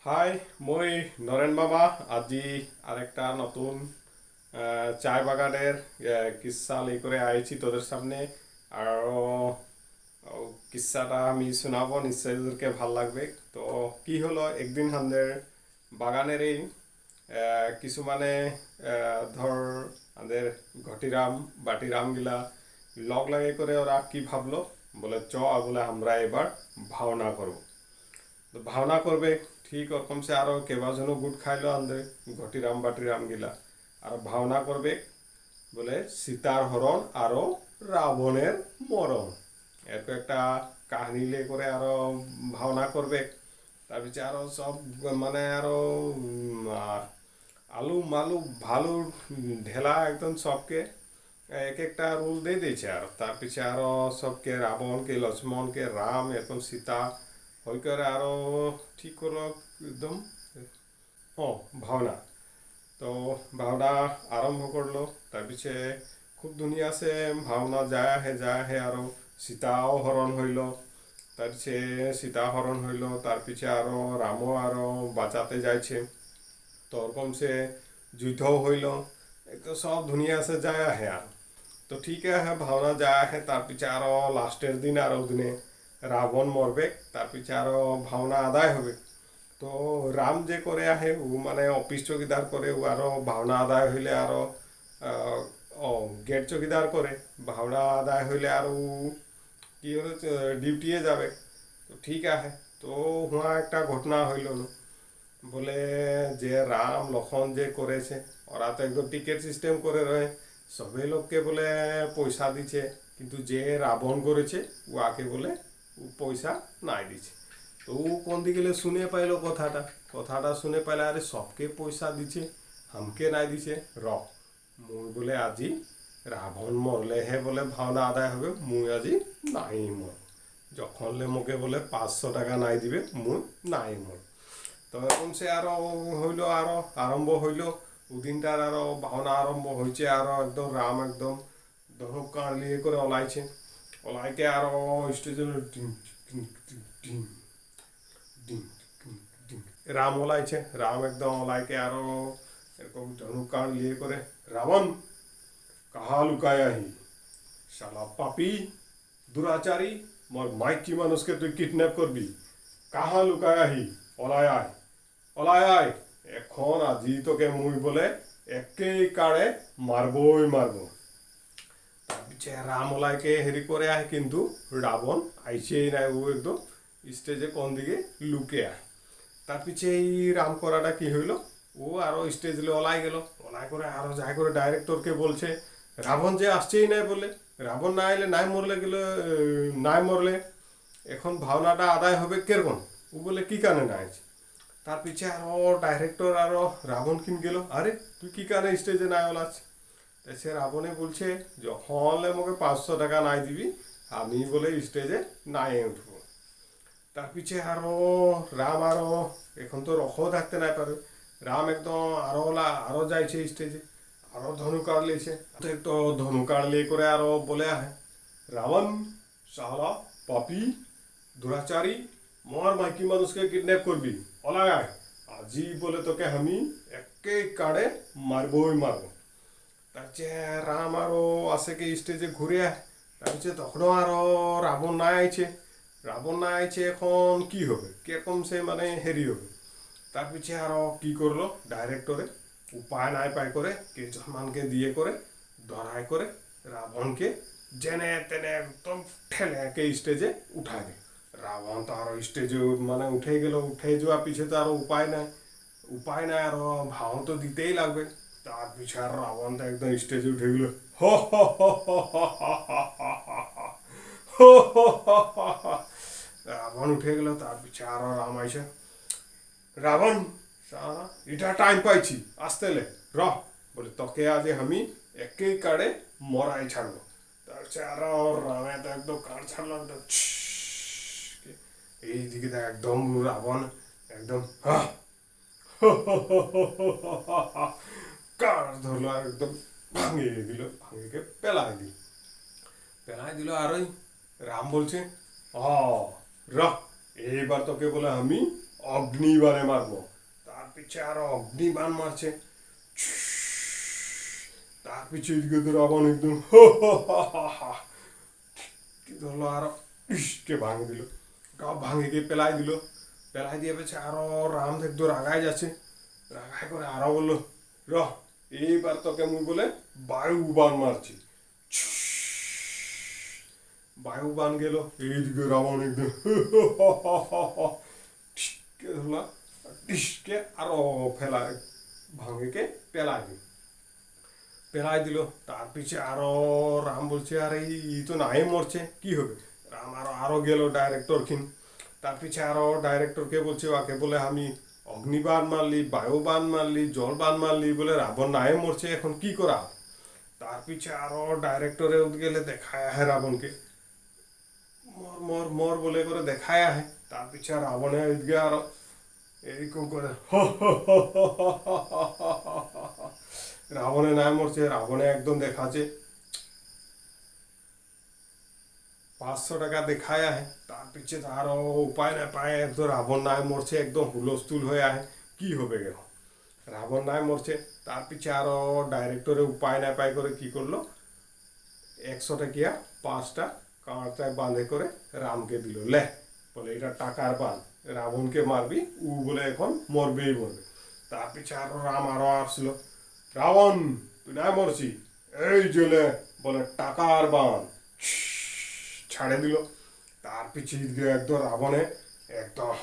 High, মই নরেন মামা। আজি আরেকটা নতুন চায় বাগানের কিস্সা লেই করে আইছি তোদের সামনে। আর কিস্সাটা আমি শোনাবো, নিশ্চয়ই তোদেরকে ভাল লাগবে। তো কি হলো, একদিন আমাদের বাগানের এই কিছুমানে ধর আমাদের ঘটিরাম বাটিরাম গিলা লগ লাগে করে ওরা কি ভাবলো, বলে চ বলে আমরা এবার ভাওনা করব। তো ভাওনা করবে ঠিক ওরকম সে আরো কেবাজনও গুট খাইলো আন্দে ঘটিরাম বাটিরাম গিলা। আর ভাওনা করবে বলে সীতার হরণ আরো রাবণের মরণ, এরকম একটা কাহিনী লে করে আরো ভাওনা করবে। তার পিছিয়ে আরো সব মানে আরো আলু মালু ভালু ঢেলা একদম সবকে এক একটা রোল দিয়ে দিয়েছে। আর তার পিছে আরো সবকে রাবণকে লক্ষ্মণকে রাম এরকম সীতা হই করে আরো ঠিক করলো একদম। ও ভাওনা, তো ভাওনা আরম্ভ করলো। তার পিছে খুব দুনিয়া সে ভাওনা যায় হে আরো সীতাও হরণ হইল। তার পিছে সীতা হরণ হইল, তার পিছে আরো রামও আরো বাঁচাতে যাইছে। তো ওরকম সে যুদ্ধও হইল। তো সব দুনিয়া সে যায় হে আর তো ঠিক আছে ভাওনা যায় হে। তার পিছে আরো লাস্টের দিন আরো দিনে রাবণ মরবে, তার পিছে আরো ভাওনা আদায় হবে। তো রাম যে করে আহে ও মানে অফিস চকিদার করে, ও আরো ভাওনা আদায় হইলে আরো আহ, ও গেট চকিদার করে। ভাওনা আদায় হইলে আর ও কি হলো ডিউটিয়ে যাবে। তো ঠিক আছে, তো হুয়া একটা ঘটনা হইল না, বলে যে রাম লক্ষণ যে করেছে ওরা তো একদম টিকিট সিস্টেম করে রয়ে, সবে লোককে বলে পয়সা দিছে। কিন্তু যে রাবণ করেছে ও আকে বলে ও পয়সা নাই দিছে। তো ও কোন দিকে শুনে পাইলো কথাটা, কথাটা শুনে পাইলে আরে সবকে পয়সা দিছে হামকে নাই দিছে। র মুই বলে আজি রাবণ মরলে হে বলে ভাওনা আদায় হবে, মুই আজি নাই মর। যখন লে মোকে বলে 500 টাকা নাই দিবে মুই নাই মর। তো এরকম সে আরো হইল, আরো আরম্ভ হইল ওদিনটার আরো ভাওনা আরম্ভ হয়েছে। আরো একদম রাম একদম ধনুক কাঁড় নিয়ে করে ওলাইছে। ওলাইকে আরো স্টেজে রাম ওলাইছে। রাম একদম ওলাইকে আরো এরকম ধনুক কাঁড় নিয়ে করে, রাবণ কাহা লুকায় আহি, শালা পাপি দুরাচারী, মোর মাইকি মানুষকে তুই কিডন্যাপ করবি, কাহা লুকায় আহি, ওলাই আয় ওলাই আয়, এখন আজি তোকে মুই বলে একেই কাড়ে মারবই মারব। তার পিছে রাম ওলাইকে হেরি করে আয়, কিন্তু রাবণ আইসেই নাই, ও একদম স্টেজে কোন দিকে লুকে আয়। তার পিছে এই রাম করাটা কি হইলো, ও আরো স্টেজ ওলাই গেল। ওলাই করে আরো যাই করে ডাইরেক্টরকে বলছে রাবণ যে আসছেই নাই বলে, রাবণ না এলে নাই মরলে গেলে নাই মরলে এখন ভাওনাটা আদায় হবে কেরকম। ও বলে কি কানে না আছে। তার পিছে আরো ডাইরেক্টর আরো রাবণ কিন গেল, আরে তুই কি কানে স্টেজে নাই ওলাচ্ছ। তাই সে রাবণে বলছে যখন মোকে 500 টাকা নাই দিবি আমি বলে স্টেজে নাই উঠবো। তার পিছে আরো রাম আরো এখন তো রখও থাকতে নাই পারে, রাম একদম আরো আরো যাইছে স্টেজে, আরো ধনু কাড় লিয়েছে। তো ধনু কাড় লিয়ে করে আরো বলে আহে, রাবণ শালা পাপি দুরাচারী, মর মাইকি মানুষকে কিডন্যাপ করবি, অলাগায় আজি বলে তোকে আমি একে কাড়ে মারবই মারবো। তার চেয়ে রাম আরো আসে কি স্টেজে ঘুরে আয়। তার চেয়ে তখনও আরো রাবণ না আইছে। রাবণ না আইছে এখন কি হবে, কিরকম সে মানে হেরি হবে। তার পিছিয়ে আরো কি করলো ডাইরেক্টরে, উপায় নাই পায় করে কেজরমানকে দিয়ে করে ধরায় করে রাবণকে জেনে টেনে একদম ঠেলে স্টেজে উঠায় দেয়। রাবণ তো আরো স্টেজে মানে উঠে গেল, উঠে যাওয়া পিছে তো আরো উপায় নাই। উপায় নাই আরো ভাও তো দিতেই লাগবে। তার পিছে আর রাবণ তো একদম স্টেজে উঠে গেল, হো হো হো হো হো হো হো হো হো হো। রাবণ উঠে গেল। তার পিছে আরো রাম আইসে, রাবণ শালা এটা টাইম পাইছি আসতে লে, র বলে তোকে আজ আমি একেই কাড়ে মরাই ছাড়বো। তার চেয়ে আরো রামে তো একদম কাড় ছাড়লাম তো এইদিকে দেখ একদম রাবণ একদম কাড় ধরলো আর একদম ভাঙিয়ে দিল, ভাঙিয়ে পেলাই দিল। পেলাই দিল আর ওই রাম বলছে হ র এইবার তোকে বলে আমি অগ্নিবাণে মারবো। তার পিছে আরো অগ্নিবাণ মারছে। তার পিছে এদিকে তো রাবণ একদম কি ধরলো আরো ইসকে ভাঙে দিল, গাও ভাঙে গিয়ে পেলাই দিল। পেলাই দিয়ে পেছে আরো রাম দেখতো রাগায় যাচ্ছে। রাগায় করে আরো বললো, র এইবার তোকে মুই বলে বায়ু বান মারছি। বায়ু বান গেল, এইদিকে রাবণ একদম টিসকে ধরলা, টিসকে আরো ফেলায় ভাঙেকে পেলাই দিল। পেলাই দিল। তার পিছে আরো রাম বলছে, আরে ই তো নাই মরছে, কি হবে। রাম আরো আরো গেল ডাইরেক্টর খিন। তার পিছে আরো ডাইরেক্টরকে বলছে, ওকে বলে আমি অগ্নিবাণ মারলি, বায়ুবাণ মারলি, জলবাণ মারলি, বলে রাবণ নাই মরছে, এখন কি করা। তার পিছে আরো ডাইরেক্টরে গেলে দেখায় আহে রাবণকে, মর মর মর বলে করে দেখায় আহে। তার পিছে রাবণে এদিকে আরো এইরকম করে রাবণে নাই মরছে। রাবণে একদম দেখাচ্ছে 500 টাকা দেখায় আহে। তার পিছে তো আরো উপায় না পায়, একদম রাবণ নাই মরছে, একদম হুলস্থুল হয়ে আহে, কি হবে গেল। রাবণ নাই মরছে। তার পিছে আরো ডাইরেক্টরে উপায় না পায় করে কি করলো, 100 টাকিয়া 5টা কাঁটায় বাঁধে করে রামকে দিল, লে বলে এটা টাকার বান, রাবণকে মারবি, ও বলে এখন মরবেই মরবে। তার পিছে আরো রাম আরো আসলো, রাবণ তুই না মরছি, এই জেলে বলে টাকার বান, ছাড়ে দিল। তার পিছে একদম রাবণে একদম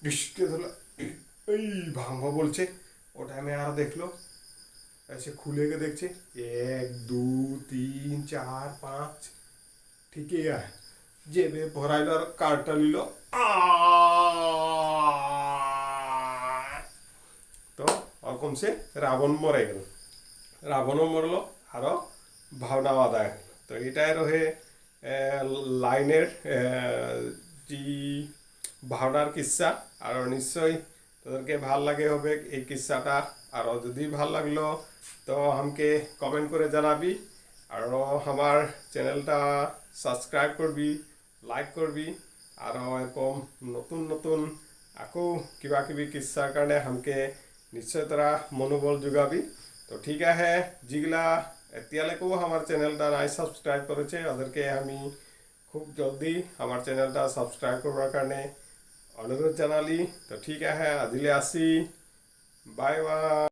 ডিসকে ধরলো, এই ভাঙবো বলছে। ও টাইমে আর দেখলো, এসে খুলে গিয়ে দেখছে 1 2 3 4 5 ঠিকই আয়, যে বে ভরাইলার কার্ডটা নিল। তো ওরকম সে রাবণ মরে গেল। রাবণও মরলো, আরো ভাবনা আদায় হলো। তো এটাই রহে লাইনের যে ভাবনার কিস্সা। আর নিশ্চয়ই তোদেরকে ভাল লাগে হবে এই কিস্সাটা। আরও যদি ভাল লাগলো তো আমাকে কমেন্ট করে জানাবি, আরও আমার চ্যানেলটা সাবস্ক্রাইব করবি, লাইক করবি। আরও এরকম নতুন নতুন আকৌ কিবা কিবি কিস্সাৰ কাৰণে আমাকে নিশ্চয় তৰা মনোবল যোগাবি। তো ঠিক আছে, যেগুলা এতিয়ালৈকেও আমার চ্যানেলটা নাই সাবস্ক্রাইব করেছে, ওদেরকে আমি খুব জলদি আমার চ্যানেলটা সাবস্ক্রাইব করবার কারণে অনুরোধ জানালি। তো ঠিক আছে, আজিলে আসি, বাই বাই।